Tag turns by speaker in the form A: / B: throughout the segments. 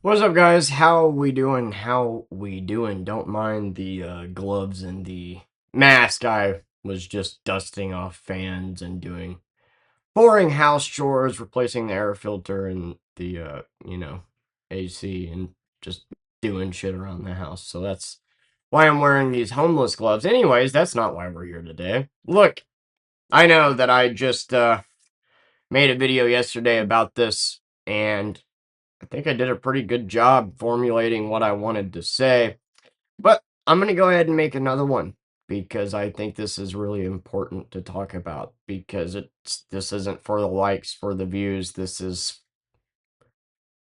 A: What's up, guys? How we doing? How we doing? Don't mind the gloves and the mask. I was just dusting off fans and doing boring house chores, replacing the air filter and the AC, and just doing shit around the house. So that's why I'm wearing these homeless gloves. Anyways, that's not why we're here today. Look, I know that I just made a video yesterday about this, and I think I did a pretty good job formulating what I wanted to say, but I'm going to go ahead and make another one because I think this is really important to talk about because this isn't for the likes, for the views. This is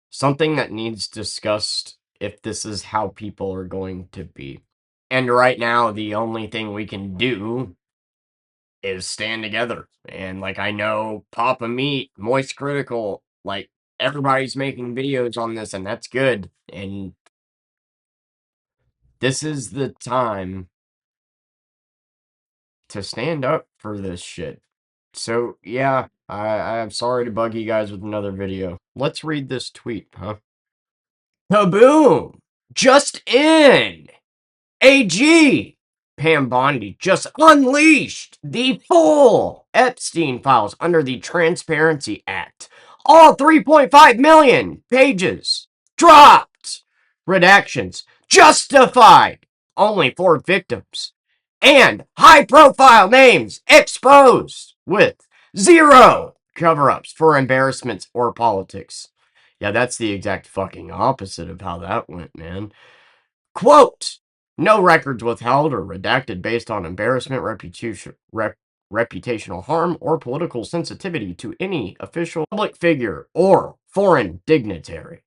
A: something that needs discussed if this is how people are going to be. And right now, the only thing we can do is stand together. And like I know Papa Meat, Moist Critical, like everybody's making videos on this, and that's good. And this is the time to stand up for this shit. So yeah, I'm sorry to bug you guys with another video. Let's read this tweet, huh? Kaboom! Just in! AG Pam Bondi just unleashed the full Epstein files under the Transparency Act. All 3.5 million pages dropped. Redactions justified. Only 4 victims. And high profile names exposed with zero cover ups for embarrassments or politics. Yeah, that's the exact fucking opposite of how that went, man. Quote, no records withheld or redacted based on embarrassment, reputational harm, or political sensitivity to any official public figure or foreign dignitary.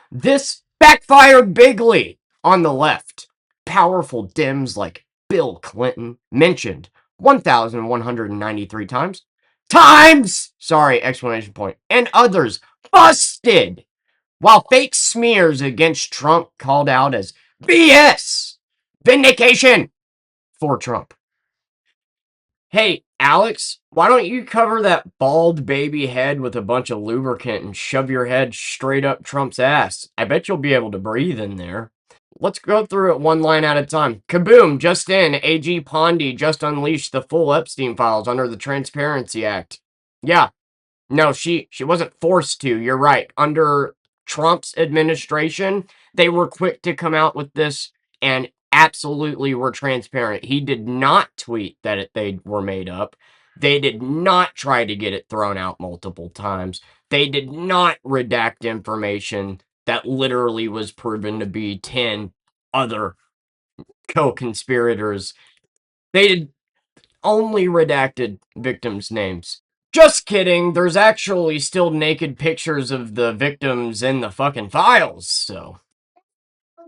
A: This backfired bigly on the left. Powerful Dems like Bill Clinton mentioned 1,193 times. Sorry, exclamation point. And others busted while fake smears against Trump called out as BS vindication for Trump. Hey, Alex, why don't you cover that bald baby head with a bunch of lubricant and shove your head straight up Trump's ass? I bet you'll be able to breathe in there. Let's go through it one line at a time. Kaboom, just in, AG Pondy just unleashed the full Epstein files under the Transparency Act. Yeah, no, she wasn't forced to. You're right. Under Trump's administration, they were quick to come out with this and absolutely were transparent. He did not tweet that they were made up. They did not try to get it thrown out multiple times. They did not redact information that literally was proven to be 10 other co-conspirators. They did only redacted victims' names. Just kidding, there's actually still naked pictures of the victims in the fucking files, so.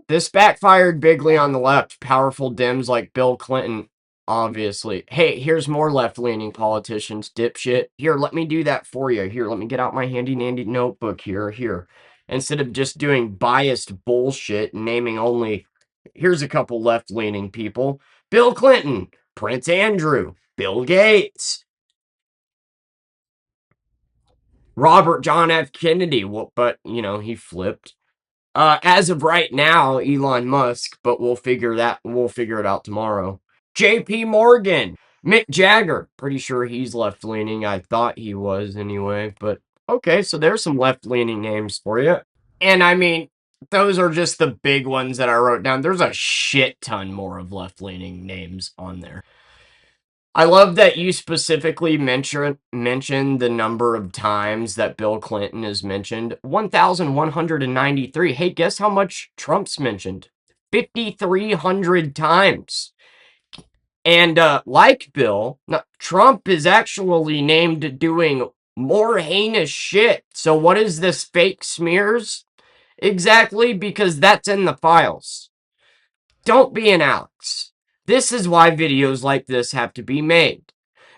A: This backfired bigly on the left. Powerful Dems like Bill Clinton, obviously. Hey, here's more left-leaning politicians, dipshit. Here, let me do that for you. Here, let me get out my handy-dandy notebook here. Instead of just doing biased bullshit and naming only, here's a couple left-leaning people. Bill Clinton, Prince Andrew, Bill Gates, Robert John F. Kennedy, but, he flipped. As of right now, Elon Musk, but we'll figure it out tomorrow. JP Morgan, Mick Jagger, pretty sure he's left-leaning. I thought he was anyway, but okay, so there's some left-leaning names for you. And I mean, those are just the big ones that I wrote down. There's a shit ton more of left-leaning names on there. I love that you specifically mentioned the number of times that Bill Clinton is mentioned. 1,193. Hey, guess how much Trump's mentioned? 5,300 times. And like Bill, Trump is actually named doing more heinous shit. So what is this fake smears? Exactly, because that's in the files. Don't be an Alex. This is why videos like this have to be made.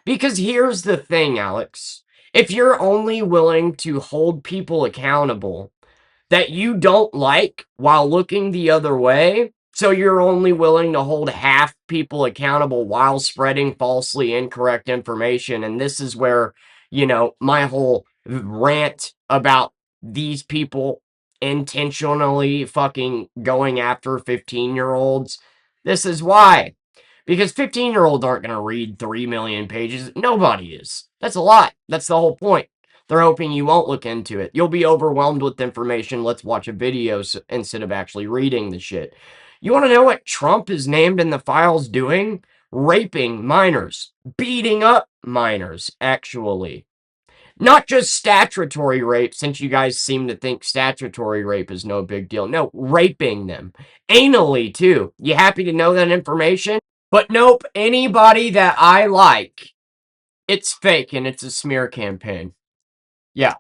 A: Because here's the thing, Alex. If you're only willing to hold people accountable that you don't like while looking the other way, so you're only willing to hold half people accountable while spreading falsely incorrect information, and this is where, my whole rant about these people intentionally fucking going after 15-year-olds. This is why. Because 15-year-olds aren't going to read 3 million pages. Nobody is. That's a lot. That's the whole point. They're hoping you won't look into it. You'll be overwhelmed with information. Let's watch a video instead of actually reading the shit. You want to know what Trump is named in the files doing? Raping minors. Beating up minors, actually. Not just statutory rape, since you guys seem to think statutory rape is no big deal. No, raping them. Anally, too. You happy to know that information? But nope, anybody that I like, it's fake and it's a smear campaign. Yeah,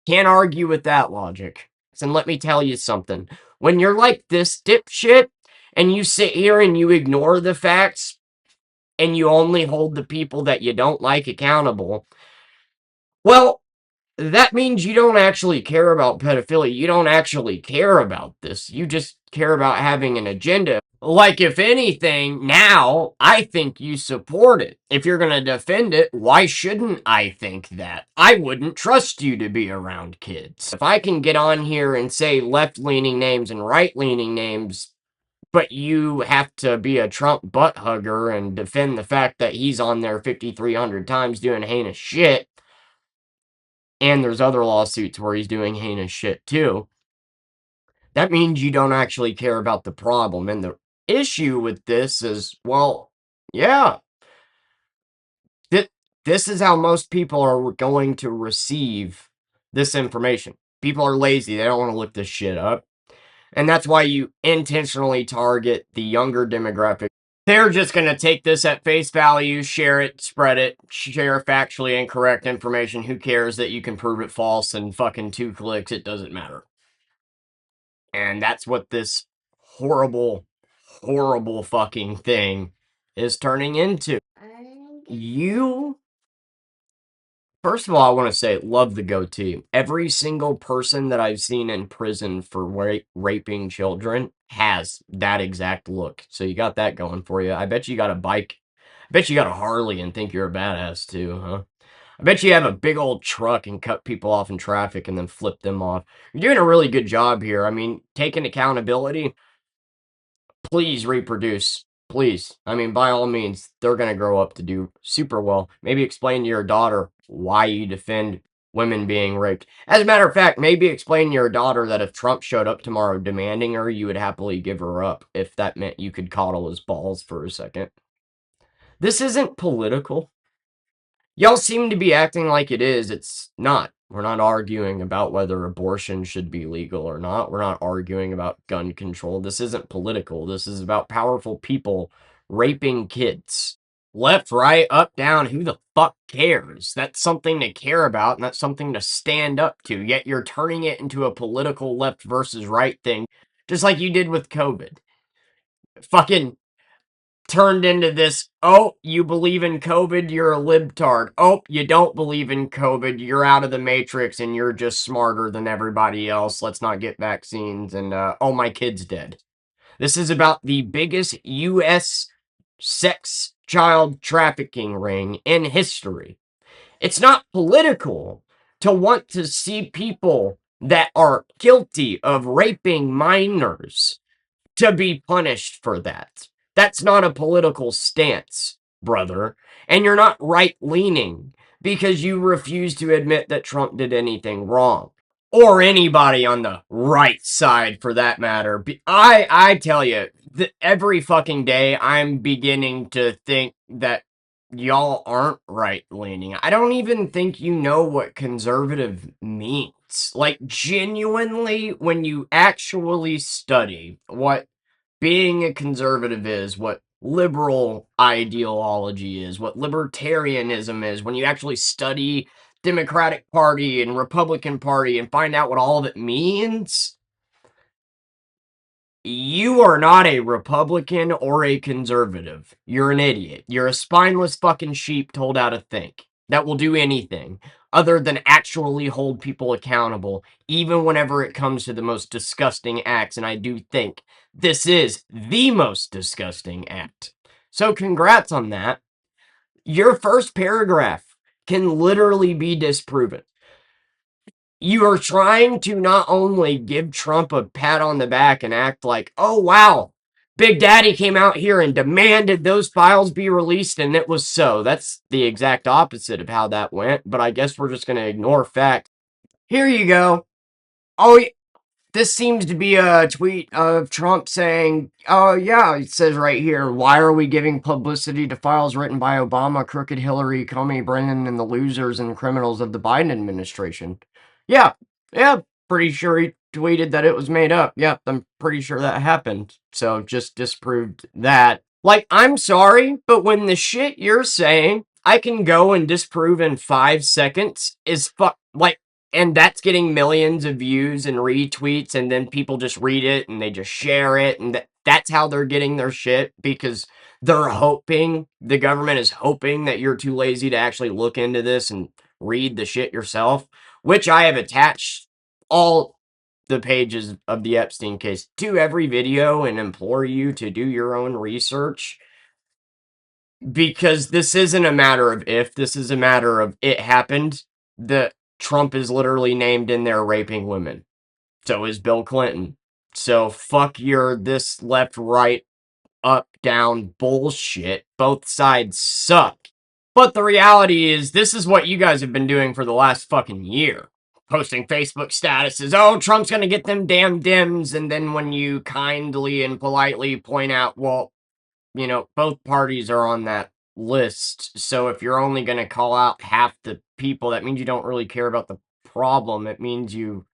A: can't argue with that logic. And let me tell you something. When you're like this dipshit, and you sit here and you ignore the facts, and you only hold the people that you don't like accountable, well, that means you don't actually care about pedophilia. You don't actually care about this. You just care about having an agenda. Like, if anything, now I think you support it. If you're going to defend it, why shouldn't I think that? I wouldn't trust you to be around kids. If I can get on here and say left-leaning names and right-leaning names, but you have to be a Trump butt hugger and defend the fact that he's on there 5,300 times doing heinous shit, and there's other lawsuits where he's doing heinous shit too, that means you don't actually care about the problem. And the issue with this is, well, yeah, this is how most people are going to receive this information. People are lazy. They don't want to look this shit up. And that's why you intentionally target the younger demographic. They're just going to take this at face value, share it, spread it, share factually incorrect information. Who cares that you can prove it false in fucking 2 clicks? It doesn't matter. And that's what this horrible, horrible fucking thing is turning into. You, first of all, I want to say, love the goatee. Every single person that I've seen in prison for raping children has that exact look. So you got that going for you. I bet you got a bike. I bet you got a Harley and think you're a badass too, huh? I bet you have a big old truck and cut people off in traffic and then flip them off. You're doing a really good job here. I mean, taking accountability. Please reproduce. Please. I mean, by all means, they're going to grow up to do super well. Maybe explain to your daughter why you defend women being raped. As a matter of fact, maybe explain to your daughter that if Trump showed up tomorrow demanding her, you would happily give her up if that meant you could coddle his balls for a second. This isn't political. Y'all seem to be acting like it is. It's not. We're not arguing about whether abortion should be legal or not. We're not arguing about gun control. This isn't political. This is about powerful people raping kids. Left, right, up, down, who the fuck cares? That's something to care about, and that's something to stand up to. Yet you're turning it into a political left versus right thing, just like you did with COVID. Fucking turned into this, oh, you believe in COVID, you're a libtard. Oh, you don't believe in COVID, you're out of the matrix and you're just smarter than everybody else. Let's not get vaccines. And, oh, my kid's dead. This is about the biggest U.S. sex child trafficking ring in history. It's not political to want to see people that are guilty of raping minors to be punished for that. That's not a political stance, brother. And you're not right-leaning because you refuse to admit that Trump did anything wrong. Or anybody on the right side, for that matter. I tell you, every fucking day I'm beginning to think that y'all aren't right-leaning. I don't even think you know what conservative means. Like, genuinely, when you actually study what being a conservative is, what liberal ideology is, what libertarianism is, when you actually study Democratic Party and Republican Party and find out what all of it means, you are not a Republican or a conservative. You're an idiot. You're a spineless fucking sheep told how to think that will do anything other than actually hold people accountable, even whenever it comes to the most disgusting acts. And I do think this is the most disgusting act. So congrats on that. Your first paragraph can literally be disproven. you are trying to not only give Trump a pat on the back and act like, oh, wow, Big Daddy came out here and demanded those files be released, and it was so. That's the exact opposite of how that went, but I guess we're just going to ignore facts. Here you go. Oh, this seems to be a tweet of Trump saying, oh, yeah, it says right here, why are we giving publicity to files written by Obama, crooked Hillary, Comey, Brennan, and the losers and criminals of the Biden administration? Yeah, yeah, pretty sure he tweeted that it was made up. Yep, I'm pretty sure that happened. So just disproved that. Like, I'm sorry, but when the shit you're saying I can go and disprove in 5 seconds is like, and that's getting millions of views and retweets, and then people just read it and they just share it, and that's how they're getting their shit, because they're hoping, the government is hoping that you're too lazy to actually look into this and read the shit yourself, which I have attached all the pages of the Epstein case to every video and implore you to do your own research, because this isn't a matter of if, this is a matter of it happened. The Trump is literally named in there raping women. So is Bill Clinton. So fuck your this left, right, up, down bullshit. Both sides suck. But the reality is, this is what you guys have been doing for the last fucking year. Posting Facebook statuses, oh, Trump's gonna get them damn Dems, and then when you kindly and politely point out, well, you know, both parties are on that list. So if you're only going to call out half the people, that means you don't really care about the problem. It means you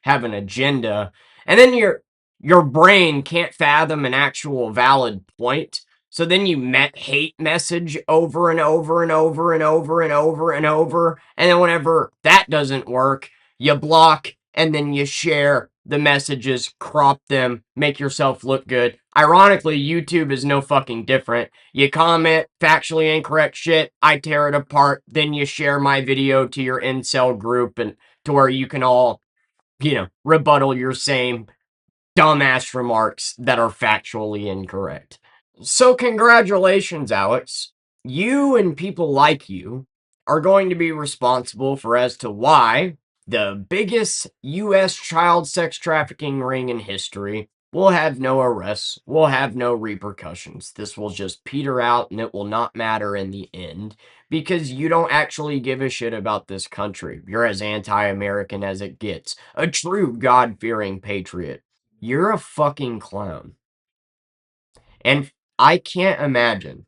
A: have an agenda. And then your brain can't fathom an actual valid point. So then you hate message over and over and over and over and over and over. And then whenever that doesn't work, you block and then you share the messages, crop them, make yourself look good. Ironically, YouTube is no fucking different. You comment factually incorrect shit, I tear it apart, then you share my video to your incel group and to where you can all, you know, rebuttal your same dumbass remarks that are factually incorrect. So, congratulations, Alex. You and people like you are going to be responsible for as to why the biggest U.S. child sex trafficking ring in history will have no arrests, will have no repercussions. This will just peter out and it will not matter in the end because you don't actually give a shit about this country. You're as anti American as it gets. A true God fearing patriot. You're a fucking clown. And I can't imagine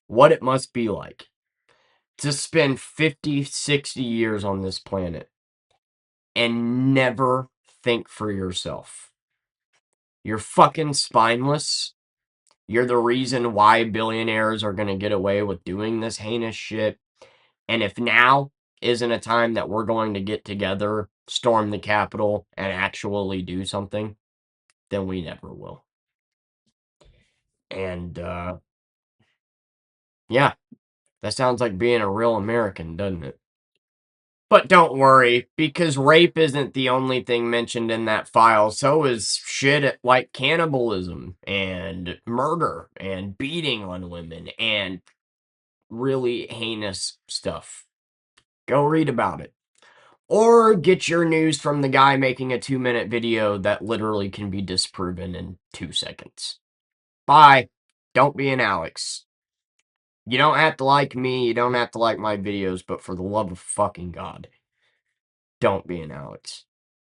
A: what it must be like to spend 50, 60 years on this planet and never think for yourself. You're fucking spineless. You're the reason why billionaires are going to get away with doing this heinous shit. And if now isn't a time that we're going to get together, storm the Capitol, and actually do something, then we never will. And, yeah, that sounds like being a real American, doesn't it? But don't worry, because rape isn't the only thing mentioned in that file. So is shit like cannibalism and murder and beating on women and really heinous stuff. Go read about it. Or get your news from the guy making a 2-minute video that literally can be disproven in 2 seconds. Bye. Don't be an Alex. You don't have to like me, you don't have to like my videos, but for the love of fucking God, don't be an Alex.